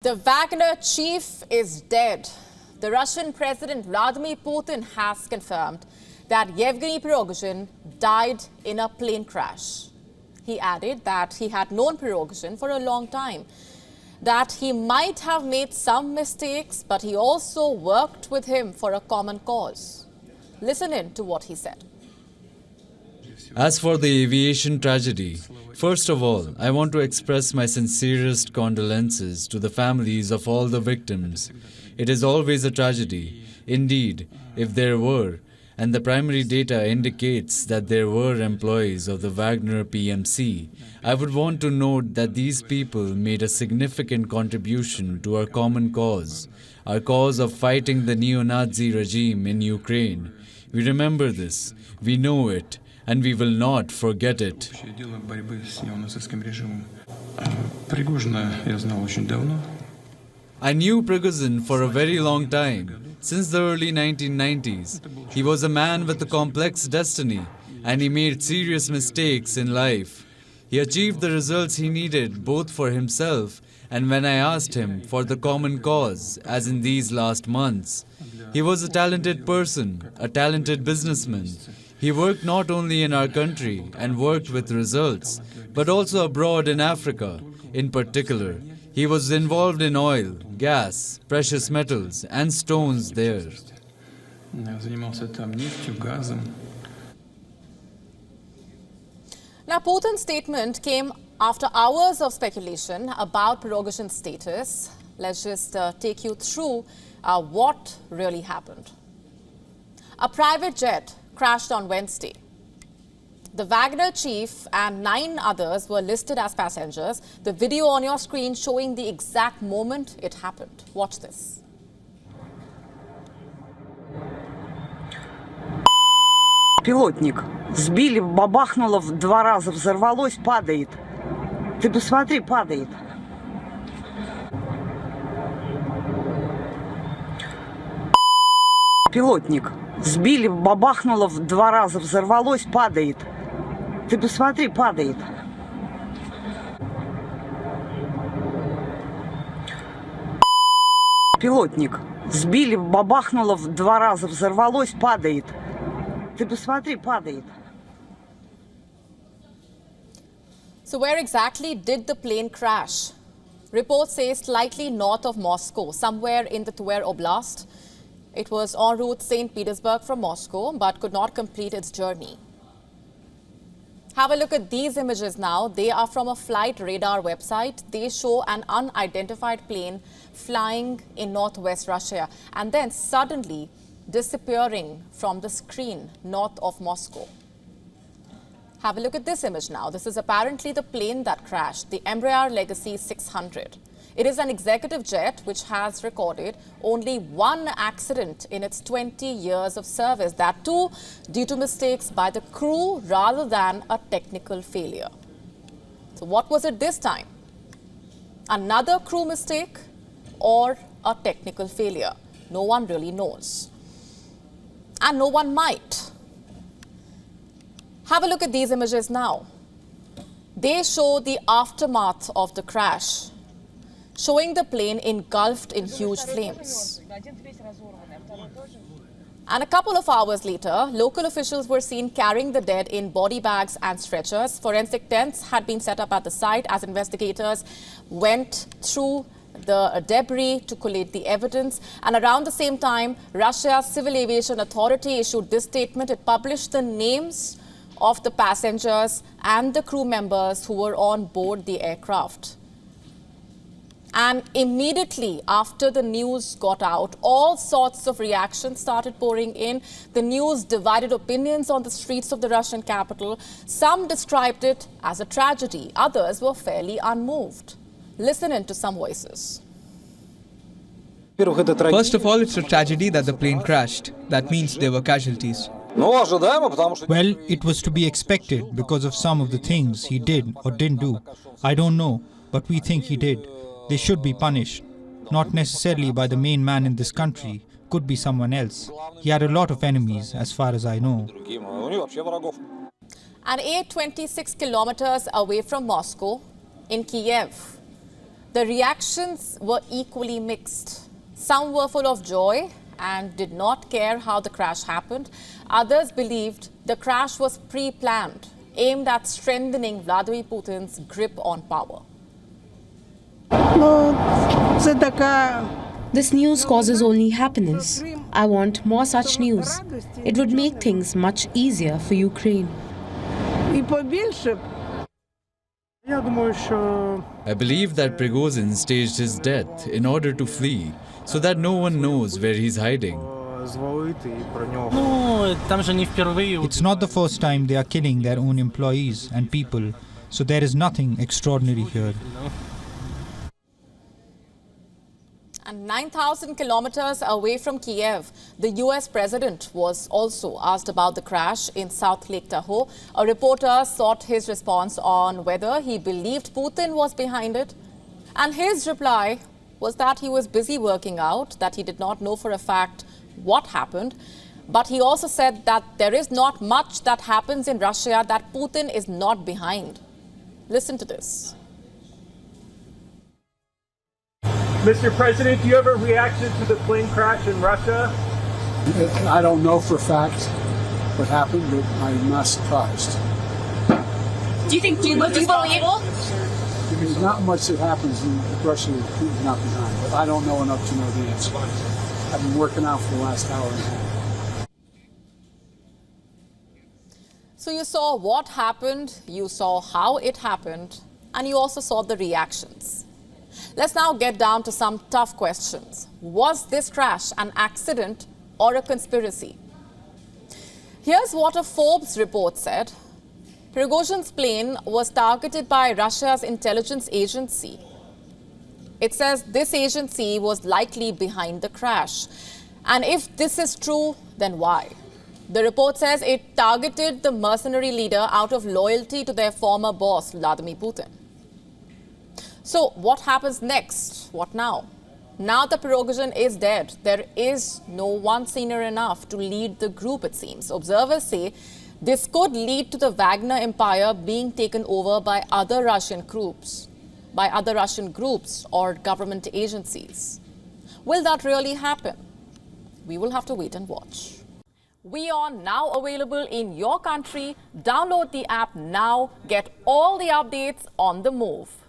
The Wagner chief is dead. The Russian President Vladimir Putin has confirmed that Yevgeny Prigozhin died in a plane crash. He added that he had known Prigozhin for a long time, that he might have made some mistakes, but he also worked with him for a common cause. Listen in to what he said. As for the aviation tragedy, first of all, I want to express my sincerest condolences to the families of all the victims. It is always a tragedy. Indeed, if there were, and the primary data indicates that there were employees of the Wagner PMC, I would want to note that these people made a significant contribution to our common cause, our cause of fighting the neo-Nazi regime in Ukraine. We remember this, we know it, and we will not forget it. I knew Prigozhin for a very long time, since the early 1990s. He was a man with a complex destiny, and he made serious mistakes in life. He achieved the results he needed both for himself and when I asked him for the common cause, as in these last months. He was a talented person, a talented businessman. He worked not only in our country and worked with results, but also abroad in Africa. In particular, he was involved in oil, gas, precious metals and stones there. Now, Putin's statement came after hours of speculation about Prigozhin's status. Let's just take you through what really happened. A private jet crashed on Wednesday. The Wagner chief and 9 others were listed as passengers. The video on your screen showing the exact moment it happened. Watch this. Пилотник. Сбили, бабахнуло 2 раза, взорвалось, падает. Ты посмотри, падает. Пилотник. Сбили, бабахнуло 2 раза, взорвалось, падает. Ты посмотри, падает. Пилотник. Сбили, бабахнуло 2 раза, взорвалось, падает. Ты посмотри, падает. So where exactly did the plane crash? Reports say slightly north of Moscow, somewhere in the Tver Oblast. It was en route St. Petersburg from Moscow, but could not complete its journey. Have a look at these images now. They are from a flight radar website. They show an unidentified plane flying in northwest Russia and then suddenly disappearing from the screen north of Moscow. Have a look at this image now. This is apparently the plane that crashed, the Embraer Legacy 600. It is an executive jet which has recorded only 1 accident in its 20 years of service, that too due to mistakes by the crew rather than a technical failure. So what was it this time? Another crew mistake or a technical failure? No one really knows. And no one might. Have a look at these images now. They show the aftermath of the crash, showing the plane engulfed in huge flames. And a couple of hours later, local officials were seen carrying the dead in body bags and stretchers. Forensic tents had been set up at the site as investigators went through the debris to collate the evidence. And around the same time, Russia's Civil Aviation Authority issued this statement. It published the names of the passengers and the crew members who were on board the aircraft. And immediately after the news got out, all sorts of reactions started pouring in. The news divided opinions on the streets of the Russian capital. Some described it as a tragedy. Others were fairly unmoved. Listen in to some voices. First of all, it's a tragedy that the plane crashed. That means there were casualties. Well, it was to be expected because of some of the things he did or didn't do. I don't know, but we think he did. They should be punished. Not necessarily by the main man in this country. Could be someone else. He had a lot of enemies, as far as I know. And 26 kilometers away from Moscow, in Kiev, the reactions were equally mixed. Some were full of joy and did not care how the crash happened. Others believed the crash was pre-planned, aimed at strengthening Vladimir Putin's grip on power. This news causes only happiness. I want more such news. It would make things much easier for Ukraine. I believe that Prigozhin staged his death in order to flee, so that no one knows where he's hiding. It's not the first time they are killing their own employees and people, so there is nothing extraordinary here. And 9,000 kilometers away from Kiev, the US president was also asked about the crash in South Lake Tahoe. A reporter sought his response on whether he believed Putin was behind it. And his reply was that he was busy working out, that he did not know for a fact what happened. But he also said that there is not much that happens in Russia that Putin is not behind. Listen to this. Mr. President, do you have a reaction to the plane crash in Russia? I don't know for a fact what happened, but I'm not surprised. Do you believe? There's not much that happens in Russia that Putin's not behind, but I don't know enough to know the answer. I've been working out for the last hour and a half. So you saw what happened, you saw how it happened, and you also saw the reactions. Let's now get down to some tough questions. Was this crash an accident or a conspiracy? Here's what a Forbes report said. Prigozhin's plane was targeted by Russia's intelligence agency. It says this agency was likely behind the crash. And if this is true, then why? The report says it targeted the mercenary leader out of loyalty to their former boss, Vladimir Putin. So what happens next? What now? Now that Prigozhin is dead, there is no one senior enough to lead the group, it seems. Observers say this could lead to the Wagner empire being taken over by other Russian groups or government agencies. Will that really happen? We will have to wait and watch. We are now available in your country. Download the app now. Get all the updates on the move.